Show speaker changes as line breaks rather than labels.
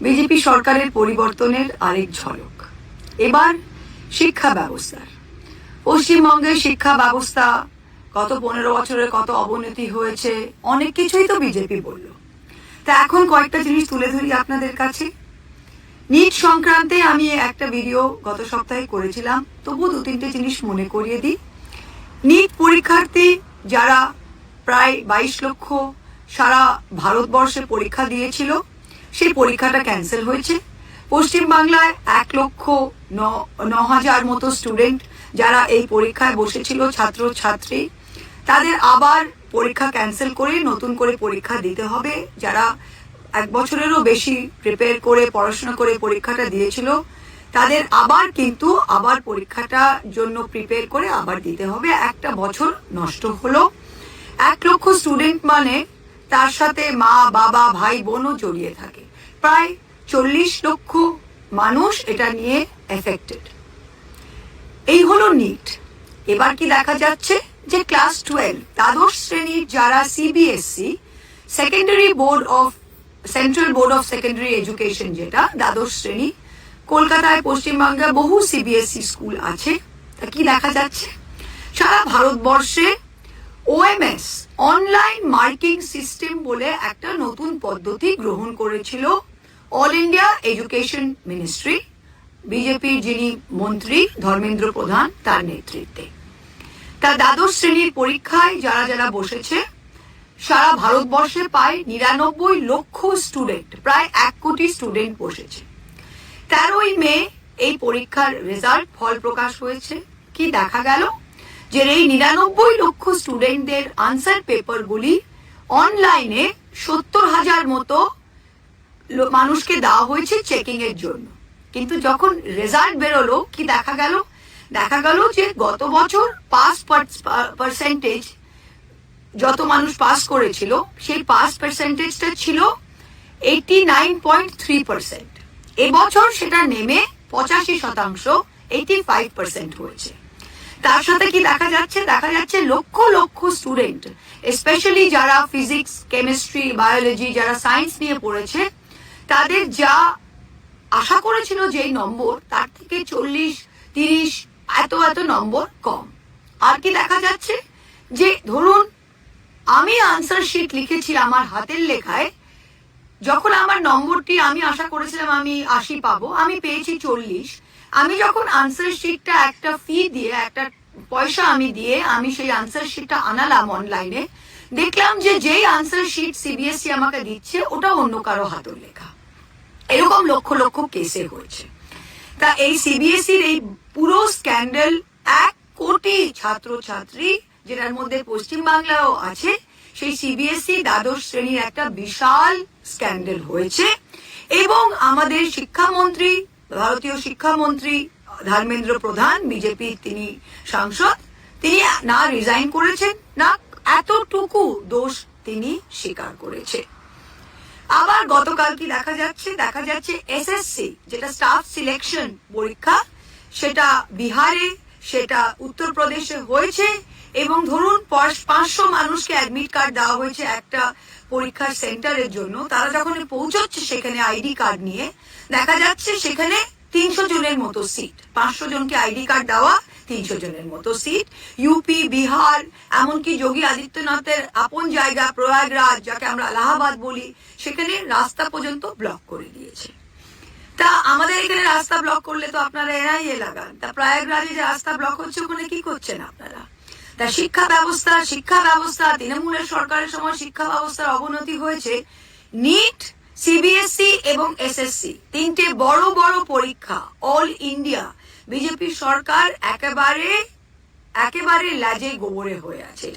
BJP সরকারের পরিবর্তনের আরেক ঝলক। এবার শিক্ষা ব্যবস্থার, পশ্চিমবঙ্গের শিক্ষা ব্যবস্থা গত 15 বছরে কত অবনতি হয়েছে, অনেক কিছুই তো বিজেপি বলল। তা এখন কয়েকটা জিনিস তুলে ধরি আপনাদের কাছে। নিট সংক্রান্তে আমি একটা ভিডিও গত সপ্তাহে করেছিলাম, তবু 2-3টে জিনিস মনে করিয়ে দিই। নিট পরীক্ষার্থী যারা প্রায় 22 লক্ষ সারা ভারতবর্ষে পরীক্ষা দিয়েছিল, সেই পরীক্ষাটা ক্যান্সেল হয়েছে। পশ্চিমবাংলায় 1,09,000 মতো স্টুডেন্ট যারা এই পরীক্ষায় বসেছিল, ছাত্র ছাত্রী, তাদের আবার পরীক্ষা ক্যান্সেল করে নতুন করে পরীক্ষা দিতে হবে। যারা 1 বছরেরও বেশি প্রিপেয়ার করে পড়াশোনা করে পরীক্ষাটা দিয়েছিল, তাদের আবার পরীক্ষাটার জন্য প্রিপেয়ার করে আবার দিতে হবে। 1 বছর নষ্ট হলো। 1 লক্ষ স্টুডেন্ট মানে তার সাথে মা বাবা ভাই বোনও জড়িয়ে থাকে। প্রায় 40 লক্ষ মানুষ এটা নিয়ে এফেক্টেড। এই হলো নিট। এবার কি দেখা যাচ্ছে যে ক্লাস 12 দ্বাদশ শ্রেণীর যারা CBSE central board of secondary education, যেটা দ্বাদশ শ্রেণী, কলকাতায় পশ্চিমবঙ্গে বহু সিবিএসসি স্কুল আছে। তা কি দেখা যাচ্ছে, সারা ভারতবর্ষে ওএমএস অনলাইন মার্কিং সিস্টেম বলে একটা নতুন পদ্ধতি গ্রহণ করেছিল অল ইন্ডিয়া এডুকেশন মিনিস্ট্রি, বিজেপির যিনি মন্ত্রী ধর্মেন্দ্র প্রধান, তার নেতৃত্বে। তা দ্বাদশ শ্রেণীর পরীক্ষায় যারা যারা বসেছে, সারা ভারতবর্ষে প্রায় 99 লক্ষ স্টুডেন্ট, প্রায় 1 কোটি স্টুডেন্ট বসেছে। 13ই মে এই পরীক্ষার রেজাল্ট ফল প্রকাশ হয়েছে। কি দেখা গেল যে এই 99 লক্ষ স্টুডেন্টদের আনসার পেপারগুলি অনলাইনে 70,000 মতো মানুষকে দেওয়া হয়েছে চেকিং এর জন্য। কিন্তু যখন রেজাল্ট বেরোলো, কি দেখা গেল যে গত বছর পাস পার্সেন্টেজ যত মানুষ পাস করেছিল, সেই পাস পার্সেন্টেজটা ছিল 89.3%। এবছর সেটা নেমে 85%, 85% হয়েছে। তার সাথে কি দেখা যাচ্ছে লক্ষ লক্ষ স্টুডেন্ট, স্পেশালি যারা ফিজিক্স, কেমিস্ট্রি, বায়োলজি, যারা সায়েন্স নিয়ে পড়েছে, তাদের যা আশা করেছিল যেই নম্বর, তার থেকে 40-30 এত নম্বর কম। আর কি দেখা যাচ্ছে যে ধরুন আমি আনসার শিট লিখেছি আমার হাতের লেখায়, যখন আমার নম্বরটি আমি আশা করেছিলাম আমি 80 পাবো, আমি পেয়েছি 40। আমি যখন আনসার শিটটা একটা ফি দিয়ে, একটা পয়সা আমি দিয়ে আমি সেই আনসার শিটটা আনালাম অনলাইনে, দেখলাম যে যেই আনসার শিট সিবিএসসি আমাকে দিচ্ছে, ওটা অন্য কারো হাতের লেখা। এরকম লক্ষ লক্ষ কেসে হয়েছে। তা এই সিবিএসসির এই পুরো স্ক্যান্ডাল 1 কোটি ছাত্রছাত্রী, যেটার মধ্যে পশ্চিমবাংলাও আছে, সেই সিবিএসসি দ্বাদশ শ্রেণীর একটা বিশাল স্ক্যান্ডাল হয়েছে। এবং আমাদের শিক্ষামন্ত্রী, ভারতীয় শিক্ষামন্ত্রী ধর্মেন্দ্র প্রধান, বিজেপি তিনি সাংসদ, তিনি না রিজাইন করেছেন, না এতটুকু দোষ তিনি স্বীকার করেছে। আবার গতকাল কি দেখা যাচ্ছে এসএসসি, যেটা স্টাফ সিলেকশন পরীক্ষা, সেটা বিহারে, সেটা উত্তরপ্রদেশে হয়েছে। এবং ধরুন 500 মানুষকে অ্যাডমিট কার্ড দেওয়া হয়েছে একটা পরীক্ষার সেন্টারের জন্য। তারা যখন পৌঁছচ্ছে সেখানে আইডি কার্ড নিয়ে, দেখা যাচ্ছে সেখানে 300 জনের মতো সিট, 500 জনকে আইডি কার্ড দেওয়া, 300 জনের মতো সিট। ইউপি, বিহার, এমনকি যোগী আদিত্যনাথের আপন জায়গা প্রয়াগরাজ, যাকে আমরা এলাহাবাদ বলি, সেখানে রাস্তা পর্যন্ত ব্লক করে দিয়েছে। তা আমাদের এখানে রাস্তা ব্লক করলে তো আপনারা এনআইএ লাগান, তা প্রয়াগরাজে যে রাস্তা ব্লক হচ্ছে, ওখানে কি করছেন আপনারা? তা শিক্ষা ব্যবস্থা তৃণমূলের সরকারের সময় শিক্ষা ব্যবস্থার অবনতি হয়েছে। নিট, সিবিএসসি এবং এসএসসি, 3টে বড় বড় পরীক্ষা অল ইন্ডিয়া, বিজেপি সরকার একেবারে লাজে গোবরে হয়ে আছে।